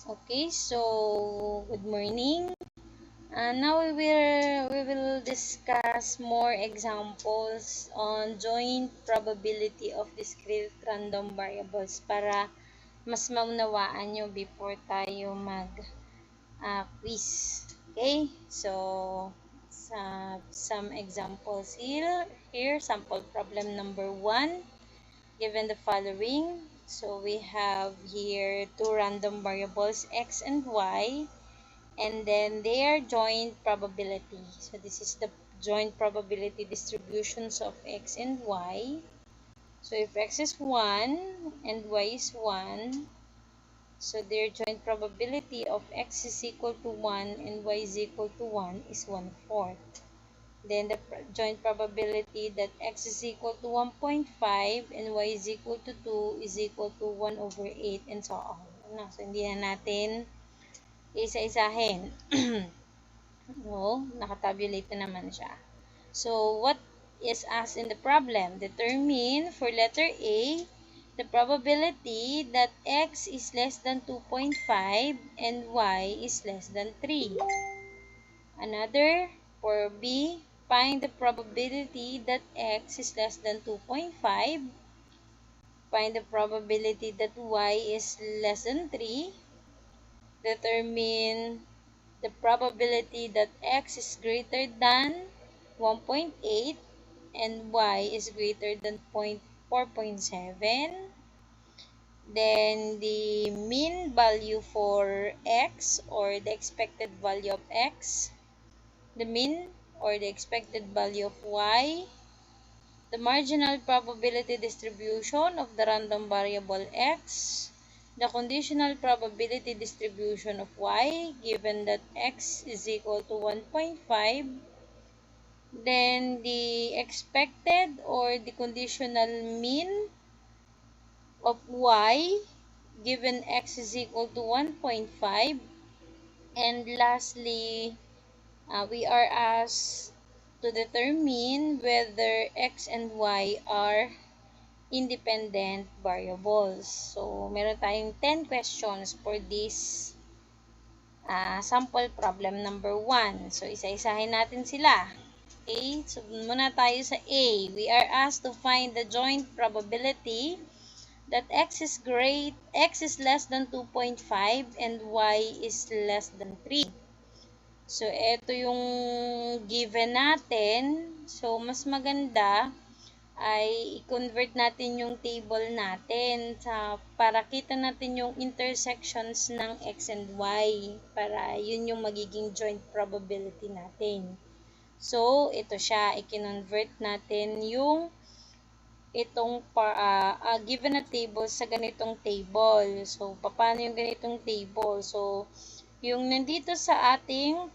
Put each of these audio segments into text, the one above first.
Okay, so good morning. Now we will discuss more examples on joint probability of discrete random variables para mas maunawaan nyo before tayo mag quiz. Okay, so some examples here. Sample problem number 1. Given the following, so we have here two random variables x and y, and then their joint probability. So this is the joint probability distributions of x and y. So if x is 1 and y is 1, so their joint probability of x is equal to 1 and y is equal to 1 is 1/4. Then the joint probability that x is equal to 1.5 and y is equal to 2 is equal to 1/8 and so on. So hindi na natin isa-isahin. No, nakatabulate na naman siya. So what is asked in the problem? Determine for letter A the probability that x is less than 2.5 and y is less than 3. Another, for B, find the probability that x is less than 2.5. Find the probability that y is less than 3. Determine the probability that x is greater than 1.8 and y is greater than 4.7. Then the mean value for x, or the expected value of x, the mean or the expected value of y, the marginal probability distribution of the random variable x, the conditional probability distribution of y given that x is equal to 1.5, then the expected or the conditional mean of y given x is equal to 1.5, and lastly, we are asked to determine whether x and y are independent variables. So, meron tayong 10 questions for this sample problem number 1. So, isa-isahin natin sila. Okay, so muna tayo sa A. We are asked to find the joint probability that x is less than 2.5 and y is less than 3. So, ito yung given natin. So, mas maganda ay i-convert natin yung table natin para kita natin yung intersections ng x and y. Para yun yung magiging joint probability natin. So, ito siya. I-convert natin yung itong given na table sa ganitong table. So, paano yung ganitong table? So, yung nandito sa ating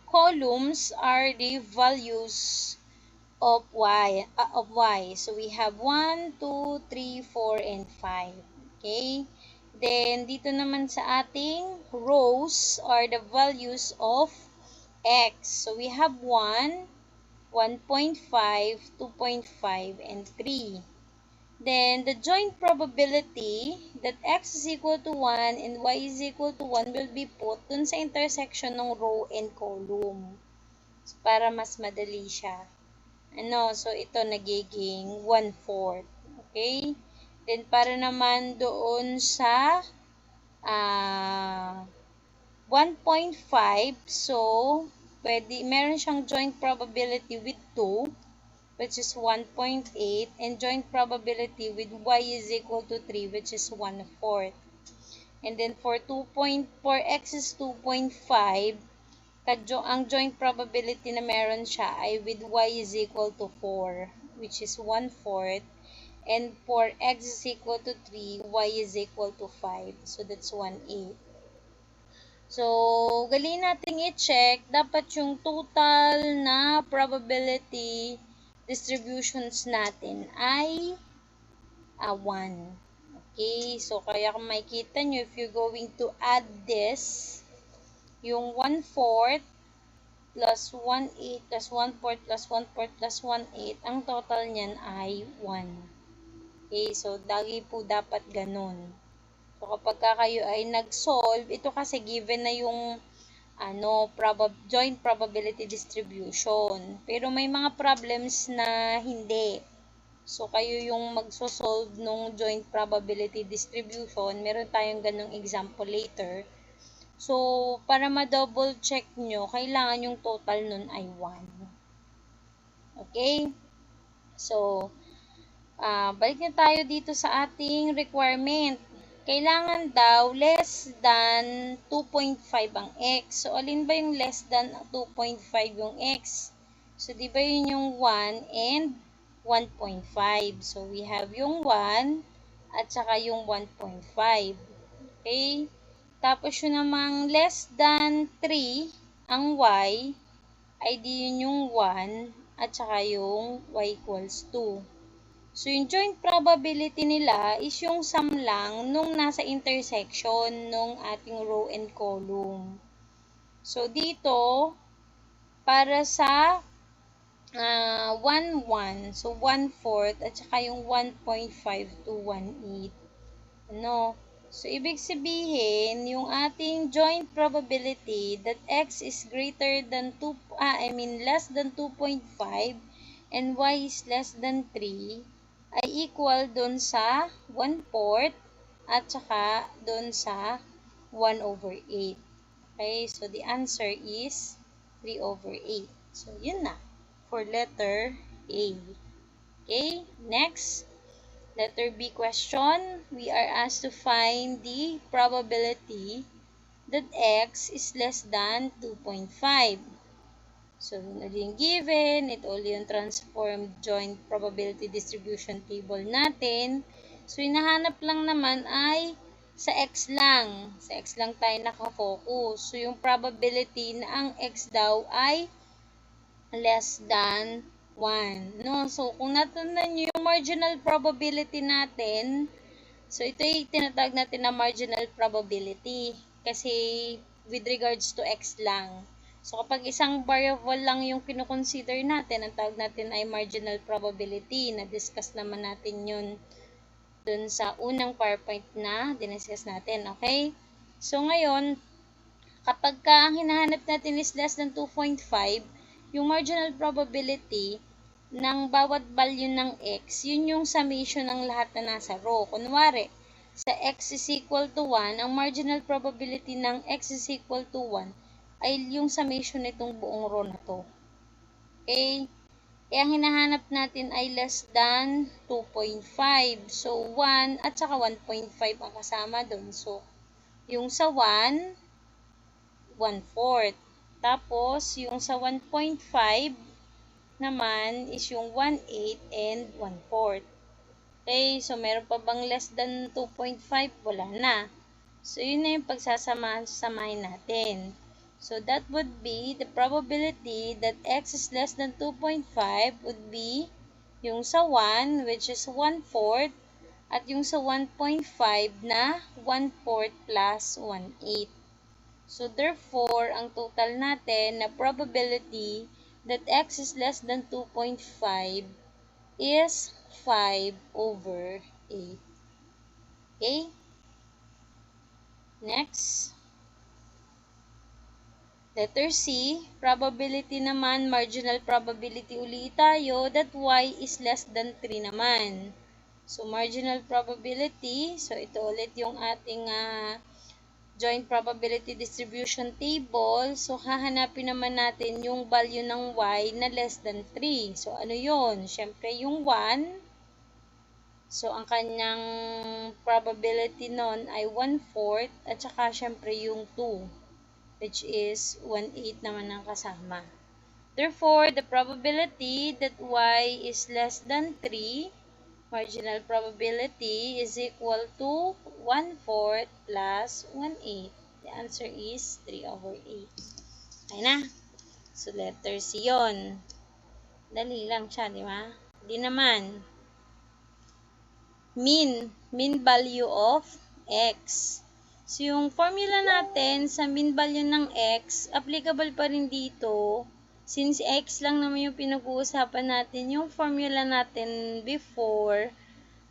columns are the values of y. So, we have 1, 2, 3, 4, and 5. Okay? Then, dito naman sa ating rows are the values of x. So, we have 1, 1.5, 2.5, and 3. Then, the joint probability that x is equal to 1 and y is equal to 1 will be put dun sa intersection ng row and column. So, para mas madali siya. So, ito nagiging 1/4. Okay? Then, para naman doon sa 1.5, so, meron siyang joint probability with 2, which is 1.8, and joint probability with y is equal to 3, which is 1/4. And then for x is 2.5, ang joint probability na meron siya ay with y is equal to 4, which is 1/4. And for x is equal to 3, y is equal to 5. So that's 1/8. So, galing natin i-check, dapat yung total na probability distributions natin ay 1. Okay, so kaya kung makikita nyo, if you're going to add this, yung 1/4 plus 1/8 plus 1/4 plus 1/4 plus 1/8, ang total niyan ay 1. Okay, so lagi po dapat ganun. So, kapag kayo ay nag-solve, ito kasi given na yung joint probability distribution. Pero may mga problems na hindi. So, kayo yung magso-solve nung joint probability distribution. Meron tayong ganong example later. So, para ma-double check nyo, kailangan yung total nun ay 1. Okay? So, balik na tayo dito sa ating requirement. Kailangan daw less than 2.5 ang x. So, alin ba yung less than 2.5 yung x? So, di ba yun yung 1 and 1.5. So, we have yung 1 at saka yung 1.5. Okay? Tapos yun namang less than 3 ang y, ay di yun yung 1 at saka yung y equals 2. So, yung joint probability nila is yung sum lang nung nasa intersection nung ating row and column. So, dito, para sa 1, 1, so 1/4 at saka yung 1.5 to 1/8. So, ibig sabihin, yung ating joint probability that x is greater than less than 2.5 and y is less than 3 ay equal dun sa 1/4 at saka dun sa 1/8. Okay, so the answer is 3/8. So, yun na for letter A. Okay, next. Letter B question, we are asked to find the probability that x is less than 2.5. So, yun ulit yung given, ito ulit yung transformed joint probability distribution table natin. So, hinahanap lang naman ay sa x lang. Sa x lang tayo nakafocus. So, yung probability na ang x daw ay less than 1. No? So, kung natandaan nyo yung marginal probability natin, so ito yung tinatawag natin na marginal probability. Kasi with regards to x lang. So, kapag isang variable lang yung kinoconsider natin, ang tawag natin ay marginal probability. Na-discuss naman natin yun dun sa unang PowerPoint na diniscuss natin. Okay? So, ngayon, kapag ang hinahanap natin is less than 2.5, yung marginal probability ng bawat value ng x, yun yung summation ng lahat na nasa row. Kunwari, sa x is equal to 1, ang marginal probability ng x is equal to 1 ay yung summation nitong buong row na to. Okay? Kaya ang hinahanap natin ay less than 2.5. So, 1 at saka 1.5 ang kasama doon. So, yung sa 1, 1/4. Tapos, yung sa 1.5 naman is yung 1/8 and 1/4. Okay, so meron pa bang less than 2.5? Wala na. So, yun na yung pagsasamahin natin. So, that would be the probability that x is less than 2.5 would be yung sa 1, which is 1/4, at yung sa 1.5 na 1/4 plus 1/8. So, therefore, ang total natin na probability that x is less than 2.5 is 5/8. Okay? Next. Letter C, probability naman, marginal probability ulit tayo that y is less than 3 naman. So, marginal probability, so ito ulit yung ating joint probability distribution table. So, hahanapin naman natin yung value ng y na less than 3. So, ano yun? Siyempre, yung 1. So, ang kanyang probability nun ay 1/4 at saka siyempre yung 2, which is 1/8 naman ang kasama. Therefore, the probability that y is less than 3, marginal probability, is equal to 1/4 plus 1/8. The answer is 3/8. Ay na. So, letter C yun. Dali lang siya, di ba? Di naman. Mean value of x. So, yung formula natin sa mean value ng x, applicable pa rin dito. Since x lang naman yung pinag-uusapan natin, yung formula natin before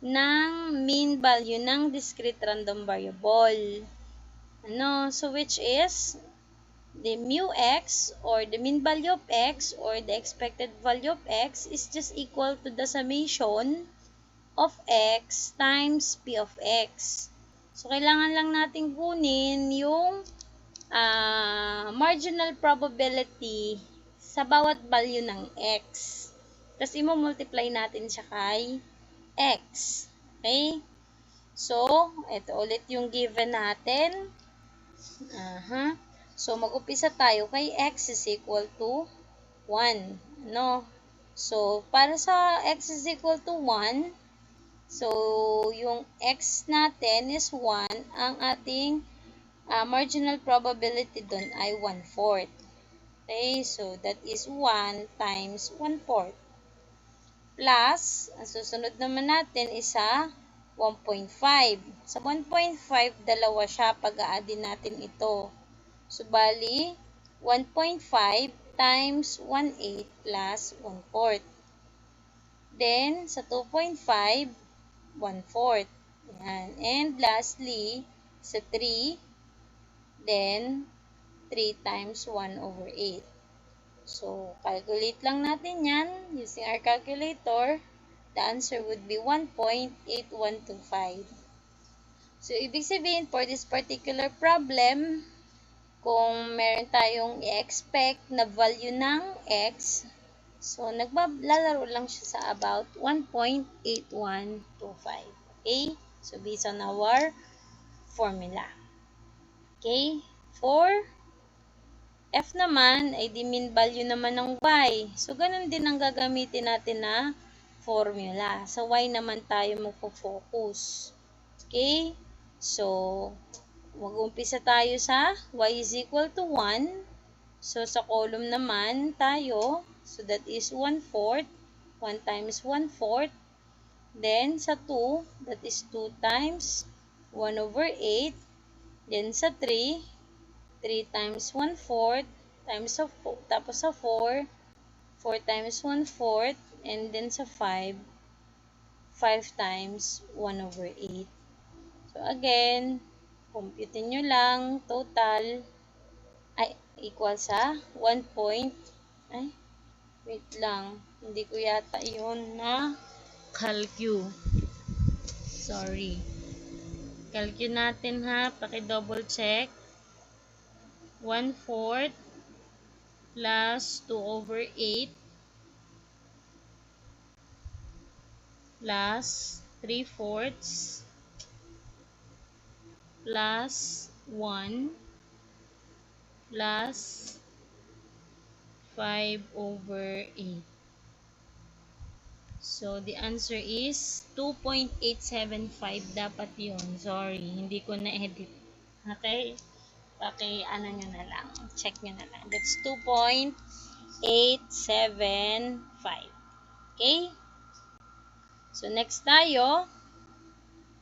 ng mean value ng discrete random variable. So which is the mu x or the mean value of x or the expected value of x is just equal to the summation of x times p of x. So, kailangan lang natin kunin yung marginal probability sa bawat value ng x. Tapos, i-multiply natin siya kay x. Okay? So, ito ulit yung given natin. So, mag-upisa tayo kay x is equal to 1. So, para sa x is equal to 1, so, yung x natin is 1, ang ating marginal probability dun ay 1/4. Okay, so that is 1 times 1/4. Plus, ang susunod naman natin is sa 1.5. Sa 1.5, dalawa siya pag-aadin natin ito. So, bali, 1.5 times 1/8 plus 1/4. Then, sa 2.5, 1/4. Yan. And lastly, sa 3, then 3 times 1/8. So, calculate lang natin yan using our calculator. The answer would be 1.8125. So, ibig sabihin for this particular problem, kung meron tayong i-expect na value ng x, so, naglalaro lang siya sa about 1.8125. Okay? So, based on our formula. Okay? For f naman, ay di mean value naman ng y. So, ganun din ang gagamitin natin na formula. Sa y naman tayo magpo-focus. Okay? So, mag-umpisa tayo sa y is equal to 1. So, sa column naman tayo, so that is 1/4. 1 times 1/4. Then, sa 2, that is 2 times 1/8. Then, sa 3, 3 times 1/4 times sa 4, tapos sa 4, 4 times 1/4, and then sa 5, 5 times 1/8. So, again, computin nyo lang, total, ay, equal sa 1 point, ay, wait lang, hindi ko yata yun na calcu. Sorry. Calcu natin ha, paki-double check. 1/4 plus 2/8 plus 3/4 plus 1 plus 5/8. So, the answer is 2.875 dapat yun. Sorry, hindi ko na-edit. Okay? Ano nyo na lang. Check nyo na lang. That's 2.875. Okay? So, next tayo.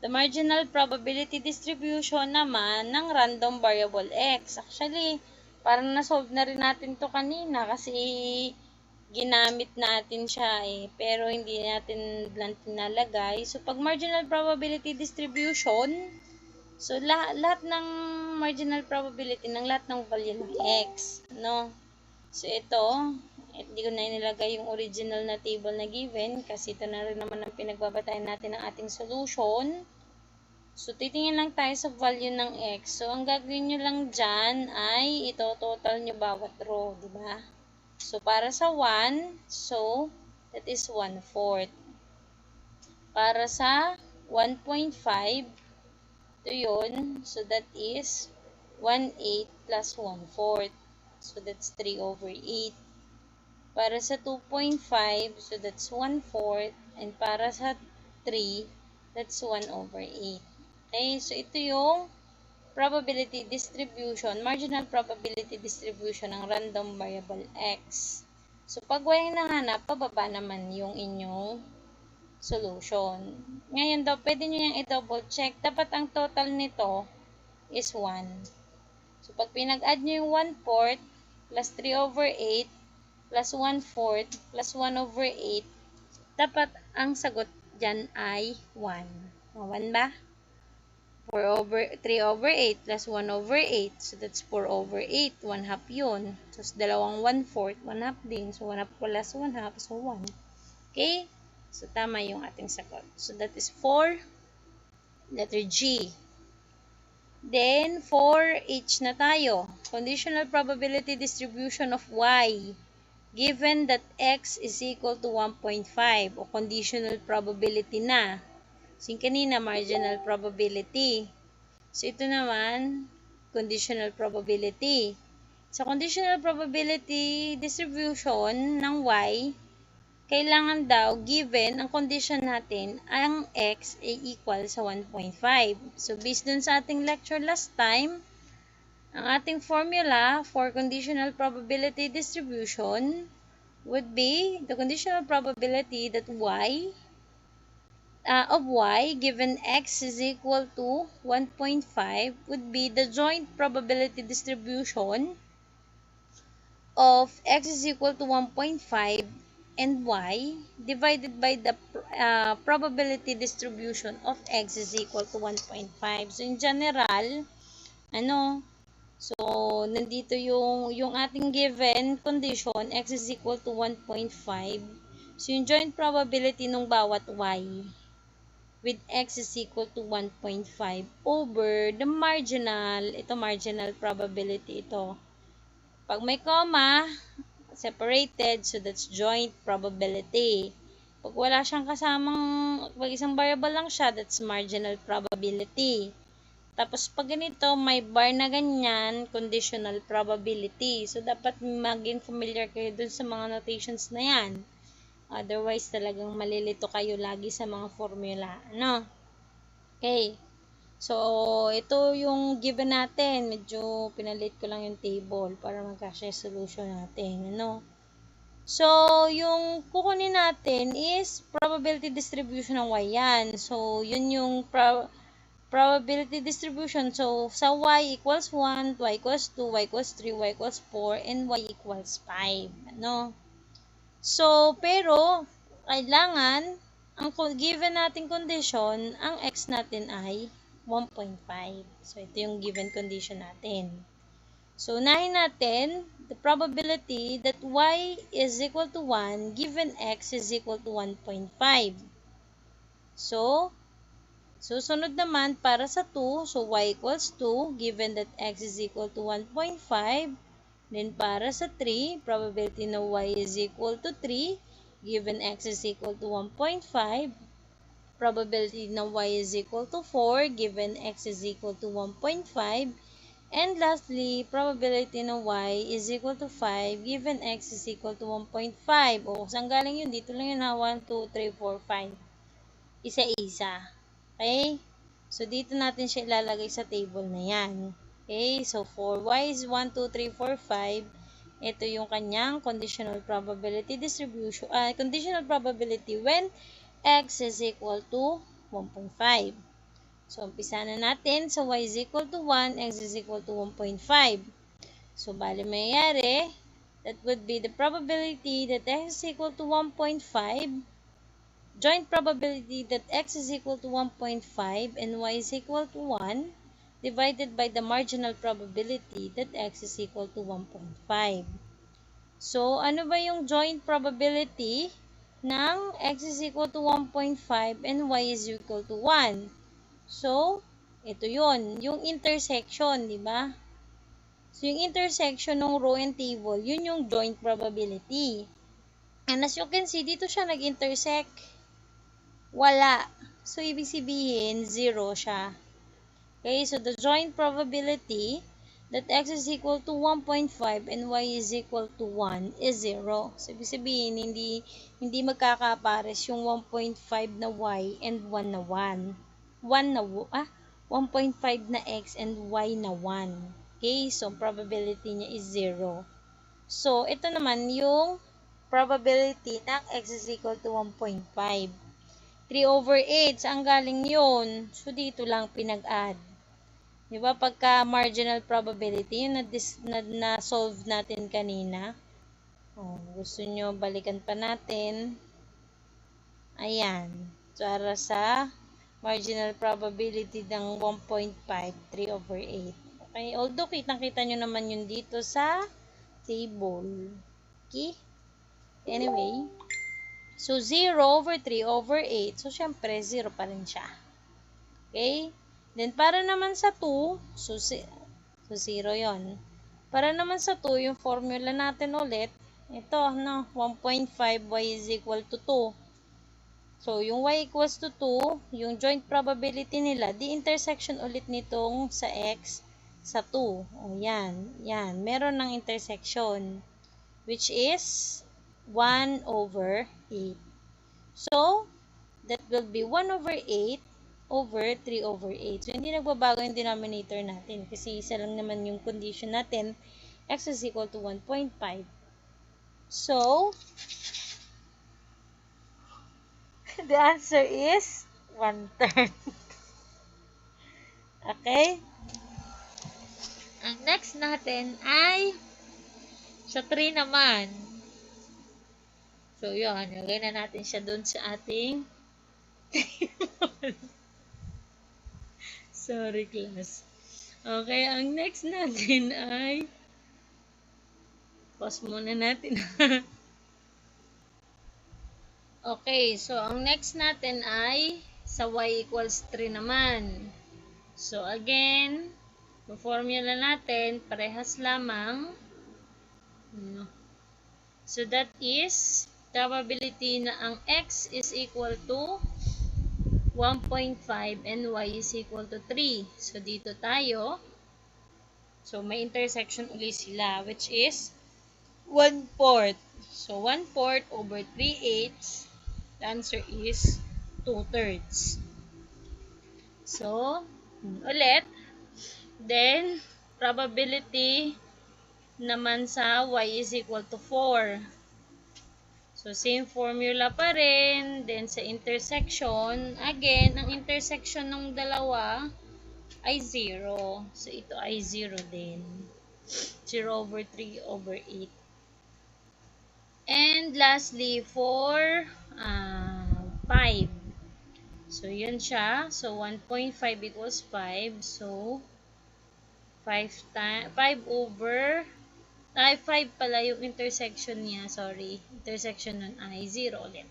The marginal probability distribution naman ng random variable x. Actually, parang na-solve na rin natin to kanina kasi ginamit natin siya pero hindi natin blunt nalagay. So, pag marginal probability distribution, so lahat ng marginal probability ng lahat ng value ng x, So, ito, hindi ko na inilagay yung original na table na given kasi ito na rin naman ang pinagbabatayan natin ng ating solution. So, titingin lang tayo sa value ng x. So, ang gagawin nyo lang dyan ay ito total nyo bawat row, di ba? So, para sa 1, so, that is 1/4. Para sa 1.5, ito yun. So, that is 1/8 plus 1/4. So, that's 3/8. Para sa 2.5, so that's 1/4. And para sa 3, that's 1/8. Okay, so ito yung probability distribution, marginal probability distribution ng random variable x. So, pag walang nahanap, pababa naman yung inyong solution. Ngayon daw, pwede nyo yung i-double check. Dapat ang total nito is 1. So, pag pinag-add nyo yung 1/4 plus 3/8 plus 1/4 plus 1/8, dapat ang sagot dyan ay 1. O, 1 ba? 3/8 plus 1/8. So, that's 4/8. 1 half yun. So, dalawang 1/4. 1 half din. So, 1 half plus 1 half. So, 1. Okay? So, tama yung ating sagot. So, that is for letter G. Then, for H na tayo. Conditional probability distribution of Y. Given that X is equal to 1.5 o conditional probability na. So, yung kanina, marginal probability. So, ito naman, conditional probability. Sa conditional probability distribution ng Y, kailangan daw, given, ang condition natin, ang X ay equal sa 1.5. So, based dun sa ating lecture last time, ang ating formula for conditional probability distribution would be the conditional probability that of y given x is equal to 1.5 would be the joint probability distribution of x is equal to 1.5 and y divided by the probability distribution of x is equal to 1.5. So, in general, so, nandito yung ating given condition, x is equal to 1.5. So, yung joint probability ng bawat y with x is equal to 1.5 over the marginal, ito marginal probability ito. Pag may comma, separated, so that's joint probability. Pag wala siyang kasamang, pag isang variable lang siya, that's marginal probability. Tapos pag ganito, may bar na ganyan, conditional probability. So, dapat maging familiar kayo dun sa mga notations na yan. Otherwise, talagang malilito kayo lagi sa mga formula. Okay. So, ito yung given natin. Medyo pinalit ko lang yung table para magkasya solution natin. So, yung kukunin natin is probability distribution ng y yan. So, yun yung probability distribution. So, sa y equals 1, y equals 2, y equals 3, y equals 4, and y equals 5. So, pero, kailangan, ang given nating condition, ang x natin ay 1.5. So, ito yung given condition natin. So, unahin natin, the probability that y is equal to 1 given x is equal to 1.5. So, susunod naman para sa 2, so y equals 2 given that x is equal to 1.5. Then para sa 3, probability na y is equal to 3 given x is equal to 1.5. Probability na y is equal to 4 given x is equal to 1.5. And lastly, probability na y is equal to 5 given x is equal to 1.5. O, saan galing yun? Dito lang yun ha. 1, 2, 3, 4, 5. Isa-isa. Okay? So, dito natin siya ilalagay sa table na yan. Okay? So, for y is 1, 2, 3, 4, 5. Ito yung kanyang conditional probability distribution. Conditional probability when x is equal to 1.5. So, umpisa na natin. So, y is equal to 1, x is equal to 1.5. So, bali mayayari, that would be the probability that x is equal to 1.5, joint probability that x is equal to 1.5 and y is equal to 1, divided by the marginal probability that x is equal to 1.5. So, ano ba yung joint probability ng x is equal to 1.5 and y is equal to 1? So, ito yun. Yung intersection, di ba? So, yung intersection ng row and table, yun yung joint probability. And as you can see, dito siya nag-intersect. Wala. So, ibig sabihin, 0 siya. Okay, so the joint probability that x is equal to 1.5 and y is equal to 1 is 0. So, ibig sabihin, hindi magkakapares yung 1.5 na y and 1 na 1. 1.5 na x and y na 1. Okay, so probability niya is 0. So, ito naman yung probability ng x is equal to 1.5. 3/8, saan galing yun? So, dito lang pinag-add. Diba, pagka marginal probability, yung na-solve natin kanina. Gusto nyo, balikan pa natin. Ayan. para sa marginal probability ng 1.5, 3/8. Okay? Although, kitang-kita nyo naman yun dito sa table. Okay? Anyway, so 0/3/8. So, syempre, 0 pa rin siya. Okay? Then, para naman sa 2, so 0 yon. Para naman sa 2, yung formula natin ulit, ito, no, 1.5 y is equal to 2. So, yung y equals to 2, yung joint probability nila, the intersection ulit nitong sa x sa 2. O, yan. Yan. Meron ng intersection, which is 1/8. So, that will be 1/8 over 3/8. So, hindi nagbabago yung denominator natin kasi isa lang naman yung condition natin, x is equal to 1.5. So, the answer is 1/3. Okay? Ang next natin ay sa 3 naman. So, yun. Lagay na natin siya dun sa ating sorry, class. Okay, ang next natin ay pause muna natin. Okay, so ang next natin ay sa y equals 3 naman. So, again, yung formula natin, parehas lamang. So, that is probability na ang x is equal to 1.5 and y is equal to 3. So, dito tayo. So, may intersection ulit sila, which is 1/4. So, 1/4 over 3/8. The answer is 2/3. So, ulit. Then, probability naman sa y is equal to 4. So, same formula pa rin. Then, sa intersection, again, ang intersection ng dalawa ay 0. So, ito ay 0 din. 0/3/8. And lastly, for 5. So, yun siya. So, 1.5 equals 5. So, 5 pala yung intersection niya. Sorry. Intersection nun ay 0 ulit.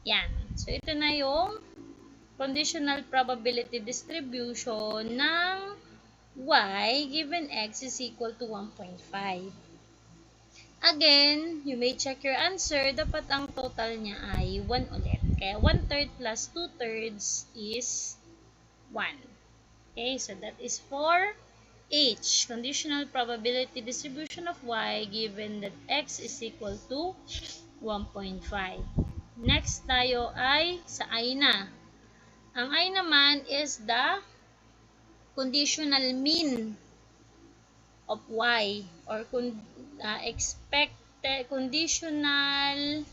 Yan. So, ito na yung conditional probability distribution ng y given x is equal to 1.5. Again, you may check your answer. Dapat ang total niya ay 1 ulit. Kaya 1/3 plus 2/3 is 1. Okay, so that is for H, conditional probability distribution of y given that x is equal to 1.5. Next tayo ay sa I na. Ang I naman is the conditional mean of y or conditional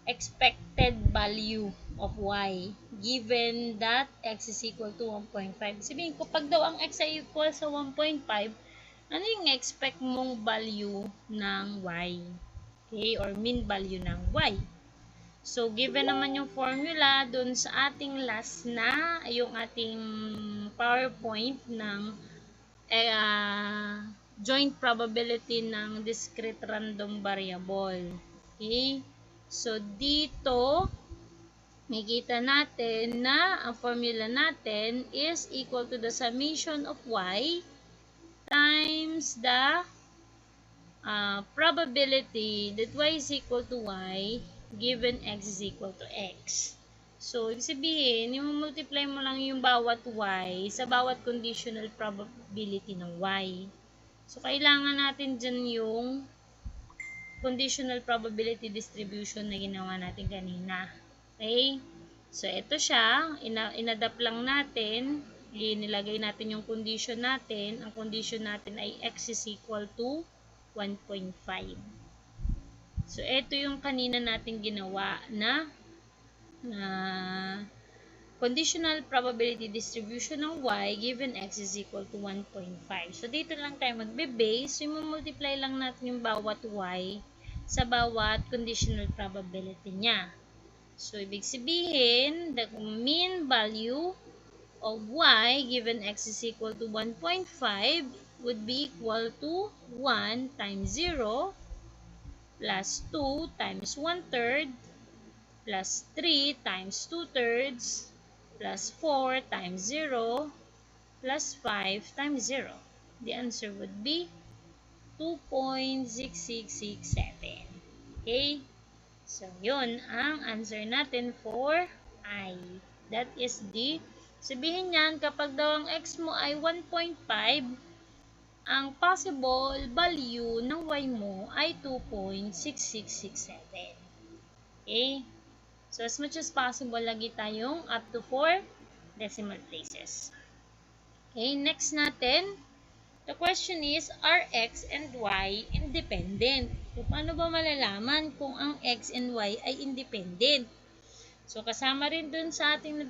expected value of y given that x is equal to 1.5. Sabihin ko, pag daw ang x ay equal sa 1.5, ano yung expect mong value ng y? Okay, or mean value ng y. So, given naman yung formula dun sa ating last na, yung ating PowerPoint ng joint probability ng discrete random variable. Okay? So, dito, makikita natin na ang formula natin is equal to the summation of y times the probability that y is equal to y given x is equal to x. So, ibig sabihin, yung multiply mo lang yung bawat y sa bawat conditional probability ng y. So, kailangan natin dyan yung conditional probability distribution na ginawa natin kanina. Okay? So, ito siya. Inadapt lang natin. Nilagay natin yung condition natin. Ang condition natin ay x is equal to 1.5. So, ito yung kanina natin ginawa na conditional probability distribution ng y given x is equal to 1.5. So, dito lang tayo magbe-base. Yung multiply lang natin yung bawat y sa bawat conditional probability niya. So, ibig sabihin, the mean value of y given x is equal to 1.5 would be equal to 1 times 0 plus 2 times 1/3 plus 3 times 2/3 plus 4 times 0 plus 5 times 0. The answer would be 2.6667. Okay? So, yun ang answer natin for I. That is the, sabihin niyan, kapag daw ang x mo ay 1.5, ang possible value ng y mo ay 2.6667. Okay? So, as much as possible, lagi tayong up to 4 decimal places. Okay, next natin. The question is, are x and y independent? So, paano ba malalaman kung ang x and y ay independent? So, kasama rin dun sa ating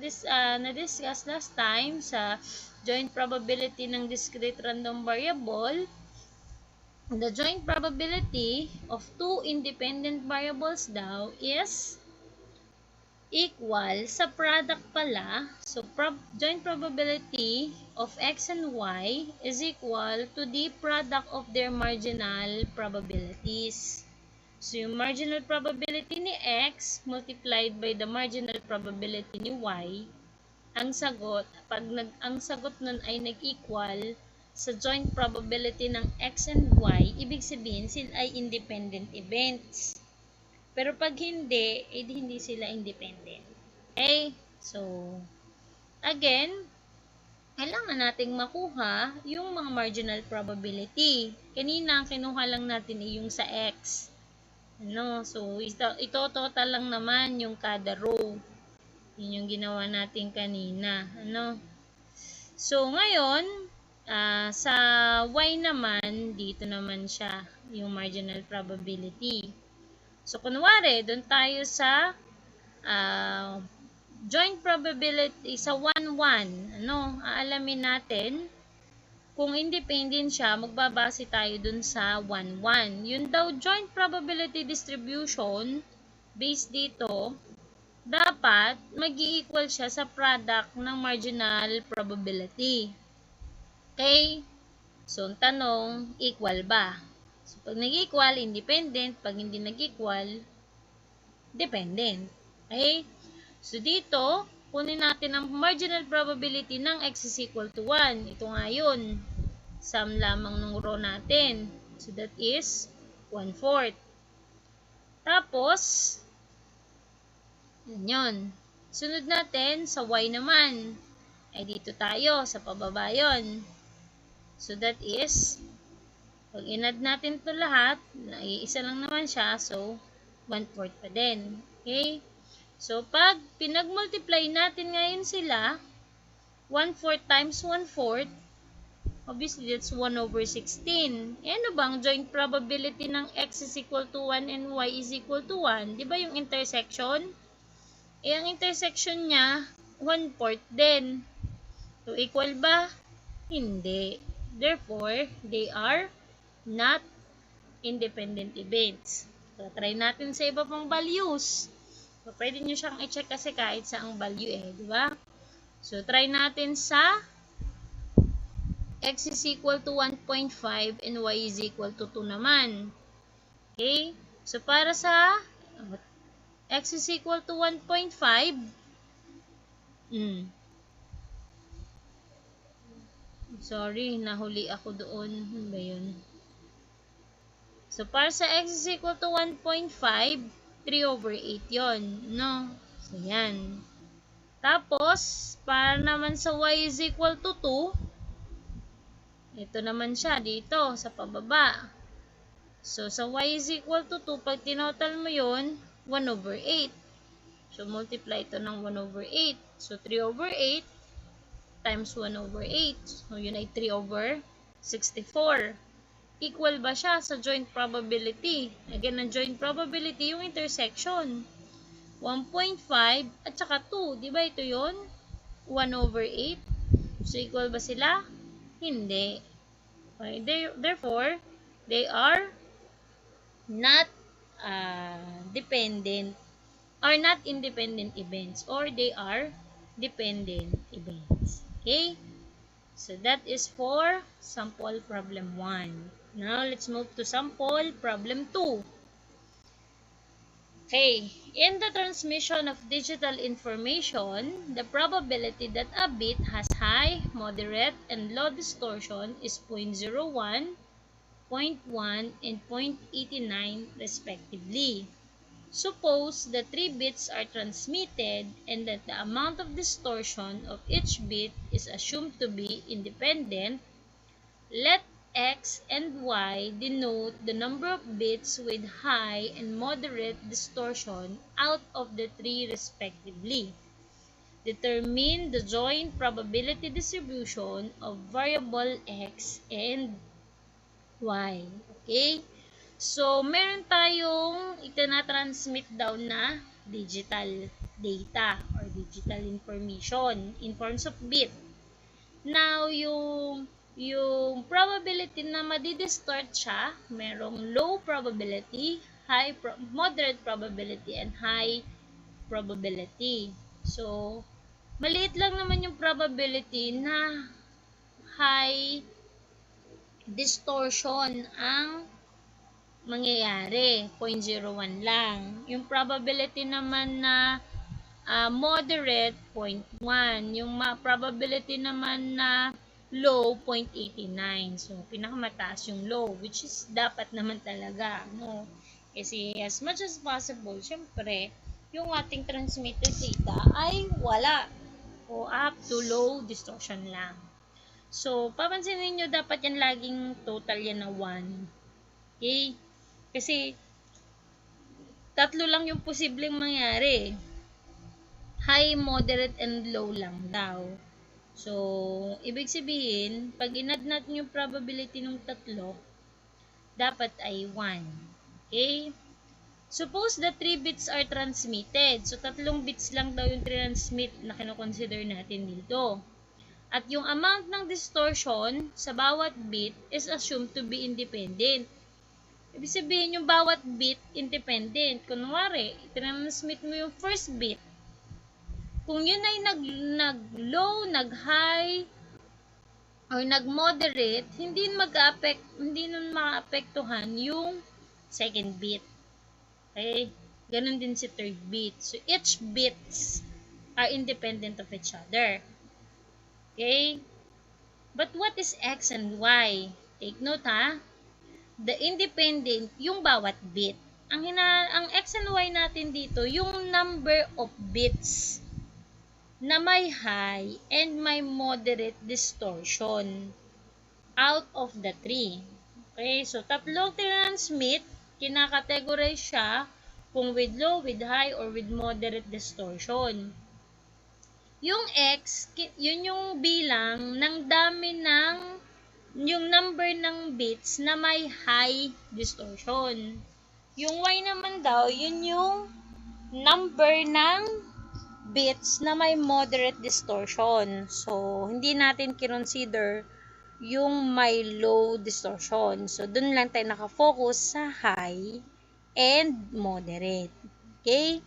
na-discuss last time sa joint probability ng discrete random variable. The joint probability of two independent variables daw is equal sa product pala. So, joint probability of x and y is equal to the product of their marginal probabilities. So, yung marginal probability ni x multiplied by the marginal probability ni y, ang sagot, ang sagot nun ay nag-equal sa joint probability ng x and y, ibig sabihin sila ay independent events. Pero pag hindi, hindi sila independent. Okay? So, again, kailangan nating makuha yung mga marginal probability. Kanina, kinuha lang natin yung sa x. So, ito total lang naman yung kada row. Yun yung ginawa natin kanina. So, ngayon, sa y naman, dito naman siya, yung marginal probability. So, kunwari, doon tayo sa joint probability sa 1-1. Aalamin natin kung independent siya, magbabase tayo dun sa 1-1. Yun daw joint probability distribution based dito, dapat mag-i-equal siya sa product ng marginal probability. Okay? So, ang tanong, equal ba? So, pag nag-equal, independent. Pag hindi nag-equal, dependent. Okay? So, dito, kunin natin ang marginal probability ng x is equal to 1. Ito nga yun. Sum lamang ng row natin. So, that is 1/4. Tapos, yun. Sunod natin, sa y naman. Ay, dito tayo, sa pababa yun. So, that is, pag inad natin ito lahat, iisa lang naman siya. So, 1/4 pa din. Okay? So, pag pinag-multiply natin ngayon sila, 1/4 times 1/4, obviously, that's 1/16. E ano bang joint probability ng x is equal to 1 and y is equal to 1? Di ba yung intersection? E ang intersection niya, 1/4 din. So, equal ba? Hindi. Therefore, they are not independent events. So, try natin sa iba pang values. So, pwede nyo siyang i-check kasi kahit saang value di ba? So, try natin sa x is equal to 1.5 and y is equal to 2 naman. Okay? So, para sa x is equal to 1.5, sorry, nahuli ako doon. Ano ba yun? So, para sa x is equal to 1.5, 3/8 yon, no? So, yan. Tapos, para naman sa y is equal to 2, ito naman siya dito sa pababa. So, sa y is equal to 2, pag tinotal mo yun, 1/8. So, multiply ito ng 1/8. So, 3/8 times 1/8. So, yun ay 3/64. Equal ba siya sa joint probability? Again, ang joint probability, yung intersection. 1.5 at saka 2. Di ba ito yun? 1/8. So, equal ba sila? Hindi. Okay. Therefore, they are not dependent are not independent events, or they are dependent events. Okay? So that is for sample problem 1. Now, let's move to sample problem 2. Okay, in the transmission of digital information, the probability that a bit has high, moderate, and low distortion is 0.01, zero point 0.1, and 0.89 respectively. Suppose the 3 bits are transmitted and that the amount of distortion of each bit is assumed to be independent. Let X and Y denote the number of bits with high and moderate distortion out of the 3 respectively. Determine the joint probability distribution of variable X and Y. Okay? So, meron tayong itinatransmit daw na digital data or digital information in forms of bit. Now, yung probability na madidistort siya, merong low probability, moderate probability, and high probability. So, maliit lang naman yung probability na high distortion ang mangyayari, 0.01 lang. Yung probability naman na moderate, 0.1. Yung probability naman na low, 0.89. So, pinakamataas yung low, which is dapat naman talaga, no? Kasi as much as possible, syempre, yung ating transmitted data ay wala o up to low distortion lang. So, papansinin nyo, dapat yan laging total yan na 1. Okay? Kasi, tatlo lang yung posibleng mangyari. High, moderate, and low lang daw. So, ibig sabihin, pag inad natin yung probability ng tatlo, dapat ay 1. Okay? Suppose the 3 bits are transmitted. So, tatlong bits lang daw yung transmit na kinoconsider natin dito. At yung amount ng distortion sa bawat bit is assumed to be independent. Ibig sabihin, yung bawat bit independent. Kunwari, transmit mo yung first bit. Kung yun ay nag-low, nag-high, or nag-moderate, hindi nun maka-apektuhan yung second bit. Okay? Ganon din si third bit. So, each bits are independent of each other. Okay? But what is X and Y? Take note ha. The independent, yung bawat bit. Ang X and Y natin dito, yung number of bits na may high and may moderate distortion out of the 3. Okay, so tatlong transmit, kinakategorize siya kung with low, with high, or with moderate distortion. Yung X, yun yung bilang ng dami ng yung number ng bits na may high distortion. Yung Y naman daw, yun yung number ng bits na may moderate distortion. So, hindi natin kinonsider yung may low distortion. So, dun lang tayo nakafocus sa high and moderate. Okay?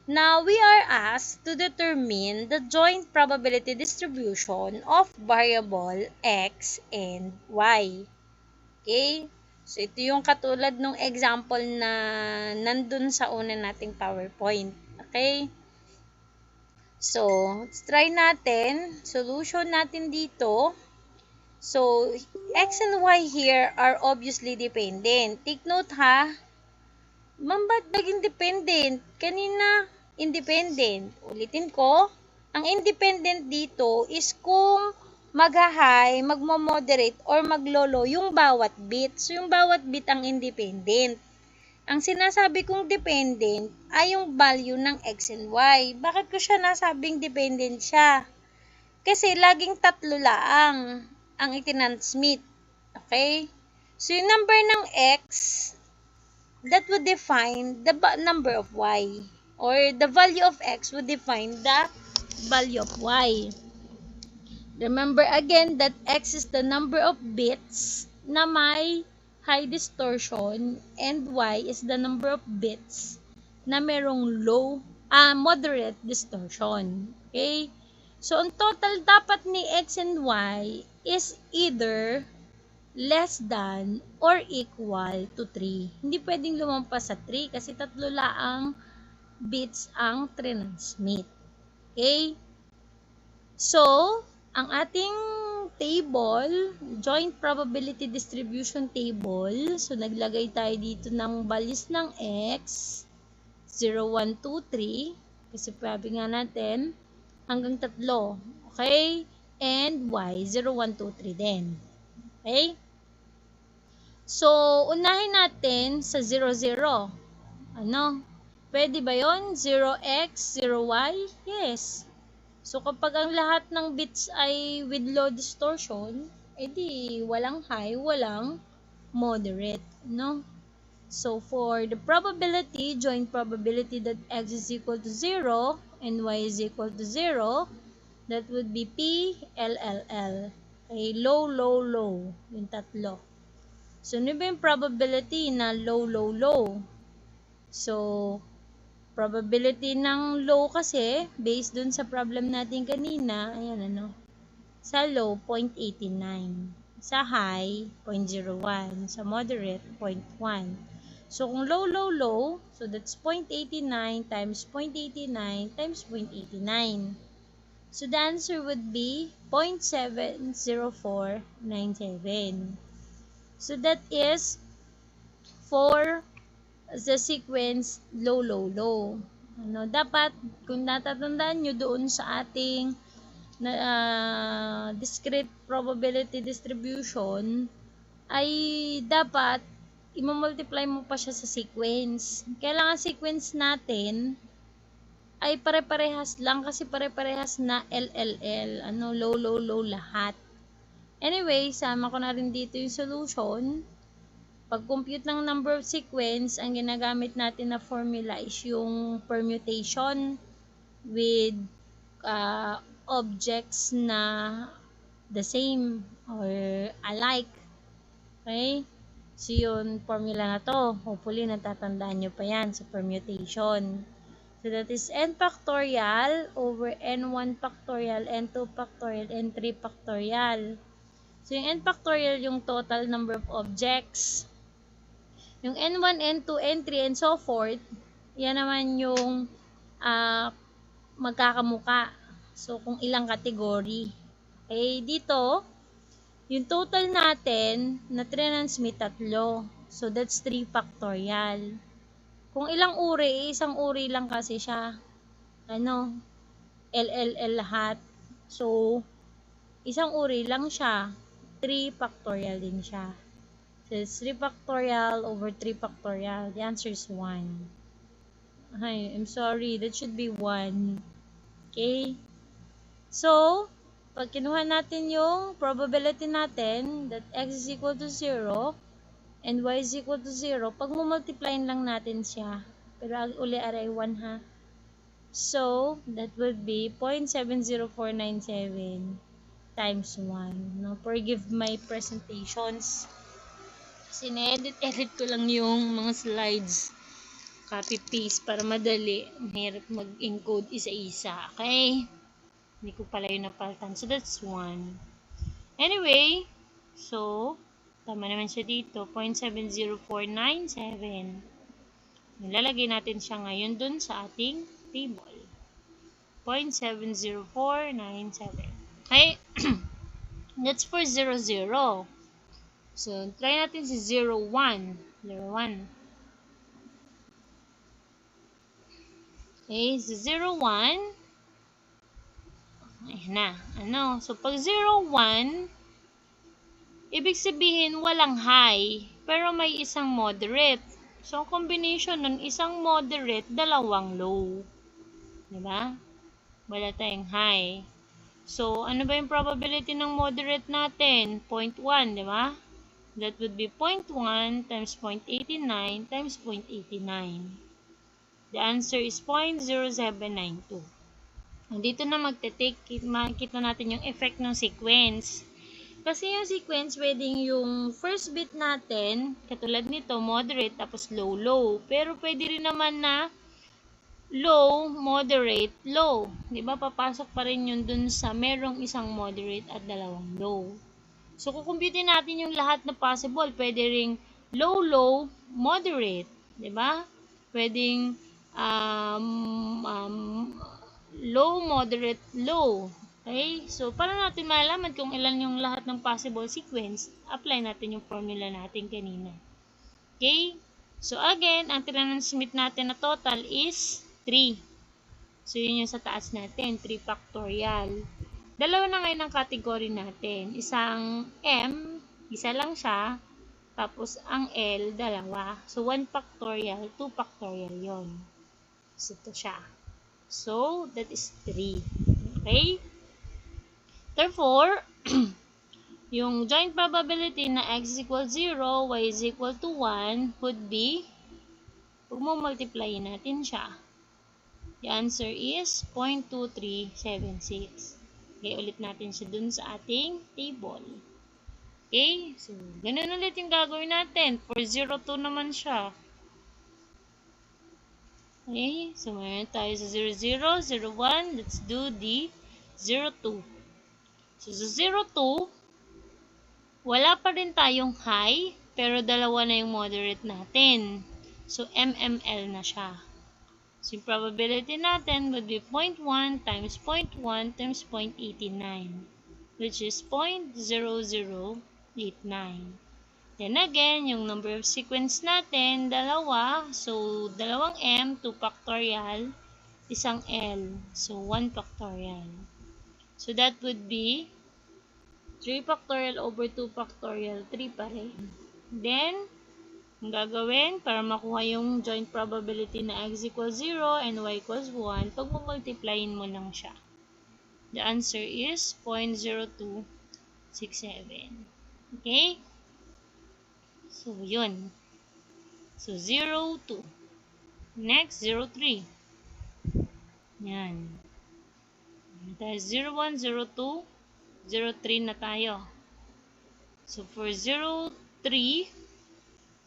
Now, we are asked to determine the joint probability distribution of variable X and Y. Okay? So, ito yung katulad ng example na nandun sa una nating PowerPoint. Okay? So, let's try natin. Solution natin dito. So, X and Y here are obviously dependent. Take note ha. Ma'am, ba't naging dependent? Kanina, independent. Ulitin ko. Ang independent dito is kung mag-high, magmo-moderate, or maglo-low yung bawat bit. So, yung bawat bit ang independent. Ang sinasabi kong dependent ay yung value ng X and Y. Bakit ko siya nasabing dependent siya? Kasi laging tatlo lang ang itinansmit. Okay? So, yung number ng X, that would define the number of Y. Or the value of X would define the value of Y. Remember again that X is the number of bits na may high distortion and Y is the number of bits na merong low moderate distortion. Okay? So, ang total dapat ni x and y is either less than or equal to 3. Hindi pwedeng lumampas sa 3 kasi tatlo laang bits ang transmit. Okay? So, ang ating table, joint probability distribution table, so naglagay tayo dito ng values ng x, 0, 1, 2, 3, kasi sabi nga natin, hanggang 3. Okay? And y, 0, 1, 2, 3 din. Okay? So, unahin natin sa 0, 0. Ano? Pwede ba yon? 0x, 0y? Yes. So, kapag ang lahat ng bits ay with low distortion, edi walang high, walang moderate, no? So, for the probability, joint probability that x is equal to 0 and y is equal to 0, that would be P, L, L, L. Okay, low, low, low. Yung tatlo. So, ano ba yung probability na low, low, low? So, probability ng low kasi, based dun sa problem natin kanina, ayan ano, sa low, 0.89. Sa high, 0.01. Sa moderate, 0.1. So, kung low, low, low, so that's 0.89 times 0.89 times 0.89. So, the answer would be 0.70497. So, that is for the sequence low, low, low. Ano, dapat, kung natatandaan nyo doon sa ating discrete probability distribution, ay dapat i-multiply mo pa siya sa sequence. Kailangan sequence natin ay pare-parehas lang kasi pare-parehas na LLL. Ano, low, low, low lahat. Anyway, sama ko na rin dito yung solution. Pag-compute ng number of sequence, ang ginagamit natin na formula is yung permutation with objects na the same or alike. Okay? So, yun, formula na to. Hopefully, natatandaan nyo pa yan sa permutation. So, that is n factorial over n1 factorial, n2 factorial, n3 factorial. So, yung n factorial yung total number of objects. Yung n1, n2, n3, and so forth, yan naman yung magkakamuka. So, kung ilang kategory. Okay, dito, yung total natin na transmit 3. So, that's 3 factorial. Kung ilang uri, isang uri lang kasi siya. Ano, LLL lahat. So, isang uri lang siya. 3 factorial din siya. So, it's 3 factorial over 3 factorial. The answer is 1. Ay, I'm sorry. That should be 1. Okay? So, pag kinuha natin yung probability natin that x is equal to 0 and y is equal to 0, pag multiplyin lang natin siya. Pero uli aray 1 ha. So, that would be 0.70497 times 1. No? Forgive my presentations. Kasi na-edit ko lang yung mga slides. Copy-paste para madali. Mahirap mag-encode isa-isa. Okay? Hindi ko pala yun napalitan. So, that's 1. Anyway, so, tama naman siya dito. 0.70497. Nilalagay natin siya ngayon dun sa ating table. 0.70497. Okay? That's for 0, 0. So, try natin si 0, 1. 0, 1. Okay, so 0, 1. Ayan na. Ano? So, pag 0, 1, ibig sabihin walang high, pero may isang moderate. So, combination nun, isang moderate, dalawang low. Diba? Wala tayong high. So, ano ba yung probability ng moderate natin? 0.1, diba? That would be 0.1 times 0.89 times 0.89. The answer is 0.0792. Dito na makikita natin yung effect ng sequence. Kasi yung sequence, pwedeng yung first bit natin, katulad nito, moderate, tapos low, low. Pero pwede rin naman na low, moderate, low. Di ba? Papasok pa rin yun dun sa merong isang moderate at dalawang low. So, kukumputin natin yung lahat na possible. Pwede ring low, low, moderate. Di ba? Pwedeng low, moderate, low. Okay? So, para natin malalaman kung ilan yung lahat ng possible sequence, apply natin yung formula natin kanina. Okay? So, again, ang tinansmit natin na total is 3. So, yun yung sa taas natin, 3 factorial. Dalawa na ngayon ang category natin. Isang M, isa lang siya. Tapos, ang L, dalawa. So, 1 factorial, 2 factorial yon. So, ito siya. So, that is 3. Okay? Therefore, yung joint probability na x is equal 0, y is equal to 1 would be, kung mo multiply natin siya, the answer is 0.2376. Okay, ulit natin siya dun sa ating table. Okay, so ganun ulit yung gagawin natin. For 0,2 naman siya. Okay, so mayroon tayo sa 0,0, 0,1. Let's do the 0,2. So sa 0,2, wala pa rin tayong high, pero dalawa na yung moderate natin. So, MML na siya. So, yung probability natin would be 0.1 times 0.1 times 0.89, which is 0.0089. Then again, yung number of sequence natin, dalawa. So, dalawang M, 2 factorial, isang L. So, 1 factorial. So, that would be 3 factorial over 2 factorial, 3 pa rin. Then, ang gagawin para makuha yung joint probability na x equals 0 and y equals 1, pag multiplyin mo lang siya. The answer is 0.0267. Okay? So, yun. So, 0, 2. Next, 0, 3. Yan. Tayo 0, 1, 0, 2, 0, 3 na tayo. So, for 0, 3,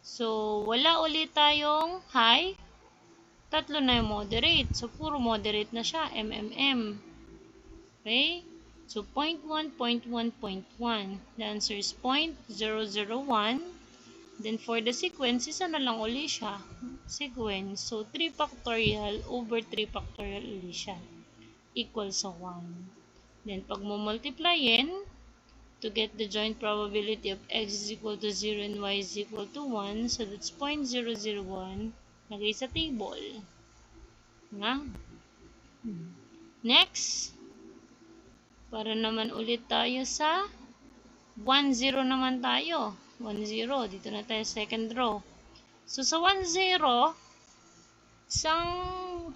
so, wala ulit tayong high. Tatlo na yung moderate. So, puro moderate na siya. MMM. Okay? So, 0.1, 0.1, 0.1. The answer is 0.001. Then, for the sequence, isa na lang uli siya. Sequence. So, 3 factorial over 3 factorial uli siya. Equals sa 1. Then, pag mo multiplyin, to get the joint probability of x is equal to 0 and y is equal to 1. So, that's 0.001. Lagay sa table. Nga? Next, para naman ulit tayo sa 1,0 naman tayo. 1,0. Dito na tayo second row. So, sa 1,0, isang